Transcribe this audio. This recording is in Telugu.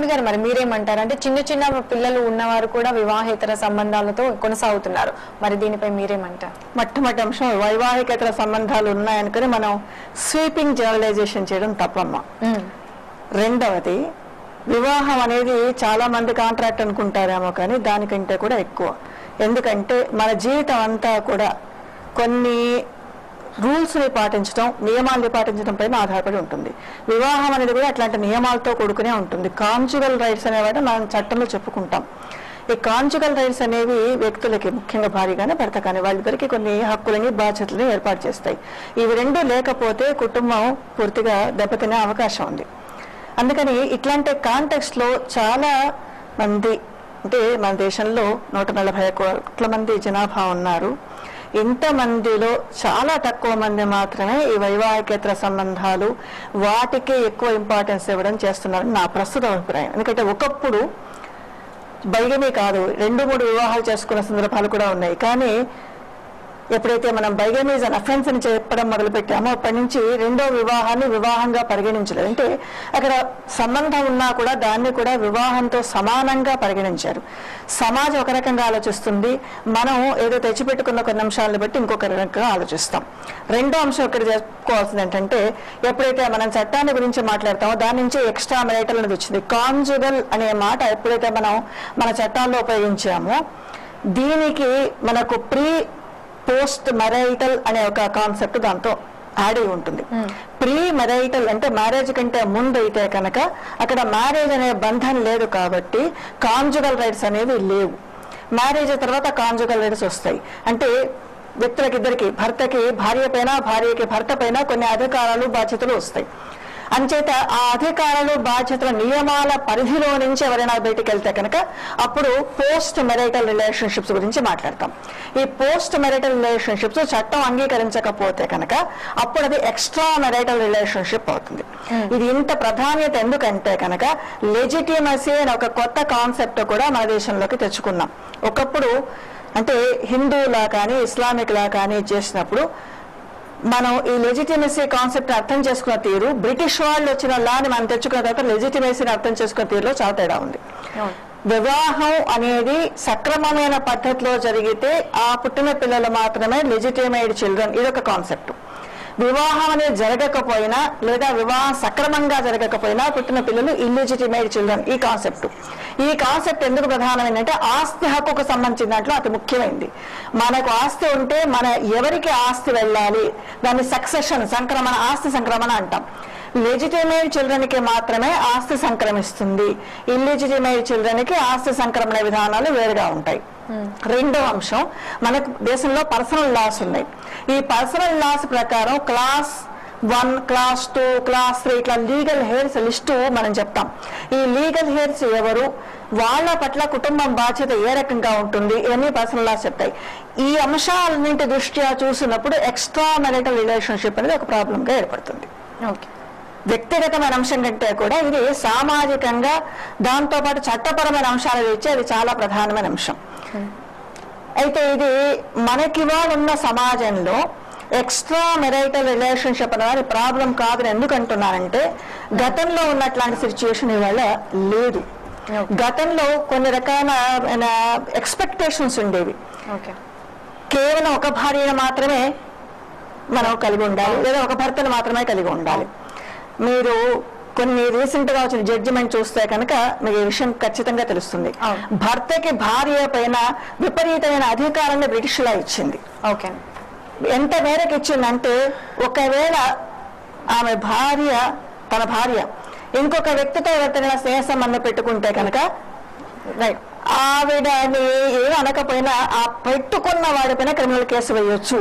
గారు మరి మీరేమంటారు? అంటే చిన్న చిన్న పిల్లలు ఉన్నవారు కూడా వివాహేతర సంబంధాలతో కొనసాగుతున్నారు. మరి దీనిపై మీరేమంటారు? మొట్టమొదటి అంశం వైవాహికేతర సంబంధాలు ఉన్నాయనుకుని మనం స్వీపింగ్ జనరలైజేషన్ చేయడం తప్పమ్మా. రెండవది, వివాహం అనేది చాలా మంది కాంట్రాక్ట్ అనుకుంటారేమో, కానీ దానికంటే కూడా ఎక్కువ. ఎందుకంటే మన జీవితం అంతా కూడా కొన్ని రూల్స్ని పాటించడం, నియమాల్ని పాటించడం పైన ఆధారపడి ఉంటుంది. వివాహం అనేది కూడా అట్లాంటి నియమాలతో కూడుకునే ఉంటుంది. కాన్జుగల్ రైట్స్ అనేవాటి మనం చట్టంలో చెప్పుకుంటాం. ఈ కాన్జుగల్ రైట్స్ అనేవి వ్యక్తులకి, ముఖ్యంగా భార్య కానీ భర్త కానీ, వాళ్ళిద్దరికి కొన్ని హక్కులని బాధ్యతలని ఏర్పాటు చేస్తాయి. ఇవి రెండు లేకపోతే కుటుంబం పూర్తిగా దెబ్బతినే అవకాశం ఉంది. అందుకని ఇట్లాంటి కాంటెక్స్ట్లో చాలా మంది, అంటే మన దేశంలో 140 కోట్ల మంది జనాభా ఉన్నారు. ఇంతమందిలో చాలా తక్కువ మంది మాత్రమే ఈ వైవాహికేతర సంబంధాలు వాటికే ఎక్కువ ఇంపార్టెన్స్ ఇవ్వడం చేస్తున్నారని నా ప్రస్తుత అభిప్రాయం. ఎందుకంటే ఒకప్పుడు బైగమీ కాదు, 2-3 వివాహాలు చేసుకున్న సందర్భాలు కూడా ఉన్నాయి. కానీ ఎప్పుడైతే మనం బైగమీజ్ అన్ అఫెన్స్ అని చెప్పడం మొదలుపెట్టామో అప్పటి నుంచి రెండో వివాహాన్ని వివాహంగా పరిగణించలేదు. అంటే అక్కడ సంబంధం ఉన్నా కూడా దాన్ని కూడా వివాహంతో సమానంగా పరిగణించారు. సమాజం ఒక రకంగా ఆలోచిస్తుంది, మనం ఏదో తెచ్చిపెట్టుకున్న కొన్ని అంశాలను బట్టి ఇంకొక రకంగా ఆలోచిస్తాం. రెండో అంశం ఇక్కడ చెప్పుకోవాల్సింది ఏంటంటే, ఎప్పుడైతే మనం చట్టాన్ని గురించి మాట్లాడతామో దాని నుంచి ఎక్స్ట్రా మ్యారిటల్ అనేది వచ్చింది. కాన్జుగల్ అనే మాట ఎప్పుడైతే మనం మన చట్టాల్లో ఉపయోగించామో, దీనికి మనకు పోస్ట్ మ్యారైటల్ అనే ఒక కాన్సెప్ట్ దాంతో యాడ్ అయి ఉంటుంది. ప్రీ మ్యారైటల్ అంటే మ్యారేజ్ కంటే ముందు అయితే కనుక అక్కడ మ్యారేజ్ అనే బంధం లేదు కాబట్టి కాన్జుగల్ రైట్స్ అనేవి లేవు. మ్యారేజ్ తర్వాత కాన్జుగల్ రైట్స్ వస్తాయి. అంటే వ్యక్తులకి ఇద్దరికి, భర్తకి భార్య పైన, భార్యకి భర్త పైన కొన్ని అధికారాలు బాధ్యతలు వస్తాయి. అంచేత ఆ అధికారాలు బాధ్యతల నియమాల పరిధిలో నుంచి ఎవరైనా బయటికి వెళ్తే కనుక అప్పుడు పోస్ట్ మ్యారైటల్ రిలేషన్షిప్స్ గురించి మాట్లాడతాం. ఈ పోస్ట్ మ్యారైటల్ రిలేషన్షిప్స్ చట్టం అంగీకరించకపోతే కనుక అప్పుడు అది ఎక్స్ట్రా మ్యారైటల్ రిలేషన్షిప్ అవుతుంది. ఇది ఇంత ప్రాధాన్యత ఎందుకంటే కనుక లెజిటిమసీ అనే ఒక కొత్త కాన్సెప్ట్ కూడా మన దేశంలోకి తెచ్చుకున్నాం. ఒకప్పుడు అంటే హిందువులా కానీ ఇస్లామిక్ లా కానీ చేసినప్పుడు మనం ఈ లెజిటిమసీ కాన్సెప్ట్ అర్థం చేసుకున్న తీరు, బ్రిటిష్ వాళ్ళు వచ్చిన లాని మనం తెచ్చుకున్న తర్వాత లెజిటిమసీని అర్థం చేసుకున్న తీరులో చాలా తేడా ఉంది. వివాహం అనేది సక్రమమైన పద్ధతిలో జరిగితే ఆ పుట్టిన పిల్లలు మాత్రమే లెజిటిమేట్ చిల్డ్రన్, ఇదొక కాన్సెప్ట్. వివాహం అనేది జరగకపోయినా లేదా వివాహం సక్రమంగా జరగకపోయినా పుట్టిన పిల్లలు ఇల్లిజిటిమేట్ చిల్డ్రన్, ఈ కాన్సెప్ట్ ఎందుకు ప్రధానమైందంటే ఆస్తి హక్కుకు సంబంధించిన దాంట్లో అతి ముఖ్యమైనది. మనకు ఆస్తి ఉంటే మన ఎవరికి ఆస్తి వెళ్ళాలి, దాన్ని సక్సెషన్, సంక్రమణ, ఆస్తి సంక్రమణ అంటాం. లెజిటిమేట్ చిల్డ్రన్కి మాత్రమే ఆస్తి సంక్రమిస్తుంది, ఇల్లిజిటిమేట్ చిల్డ్రన్కి ఆస్తి సంక్రమణ విధానాలు వేరుగా ఉంటాయి. రెండో అంశం, మనకు దేశంలో పర్సనల్ లాస్ ఉన్నాయి. ఈ పర్సనల్ లాస్ ప్రకారం క్లాస్ 1, క్లాస్ 2, క్లాస్ 3 ఇట్లా లీగల్ హెయిర్స్ లిస్టు మనం చెప్తాం. ఈ లీగల్ హెయిర్స్ ఎవరు, వాళ్ళ పట్ల కుటుంబం బాధ్యత ఏ రకంగా ఉంటుంది, ఇవన్నీ పర్సనల్ లాస్ చెప్తాయి. ఈ అంశాలన్నింటి దృష్ట్యా చూసినప్పుడు ఎక్స్ట్రా మ్యారిటల్ రిలేషన్షిప్ అనేది ఒక ప్రాబ్లంగా ఏర్పడుతుంది. వ్యక్తిగతమైన అంశం కంటే కూడా ఇది సామాజికంగా, దాంతోపాటు చట్టపరమైన అంశాలు ఇచ్చి అది చాలా ప్రధానమైన అంశం. అయితే ఇది మనకి ఉన్న సమాజంలో ఎక్స్ట్రా మ్యారిటల్ రిలేషన్షిప్ అనేది ప్రాబ్లం కాదని ఎందుకు అంటున్నానంటే, గతంలో ఉన్నట్లాంటి సిచ్యువేషన్ ఇవాళ లేదు. గతంలో కొన్ని రకాల ఎక్స్పెక్టేషన్స్ ఉండేవి. కేవలం ఒక భార్యను మాత్రమే మనం కలిగి ఉండాలి, లేదా ఒక భర్తను మాత్రమే కలిగి ఉండాలి. మీరు కొన్ని రీసెంట్ గా వచ్చిన జడ్జిమెంట్ చూస్తే కనుక మీకు ఈ విషయం ఖచ్చితంగా తెలుస్తుంది. భర్తకి భార్య పైన విపరీతమైన అధికారాన్ని బ్రిటిష్ లా ఇచ్చింది. ఎంత మేరకు ఇచ్చిందంటే, ఒకవేళ ఆమె తన భార్య ఇంకొక వ్యక్తితో ఎవరితోనైనా స్నేహ సంబంధం పెట్టుకుంటే కనుక ఆవిడని ఏమీ అనకపోయినా ఆ పెట్టుకున్న వాడిపైన క్రిమినల్ కేసు వేయొచ్చు.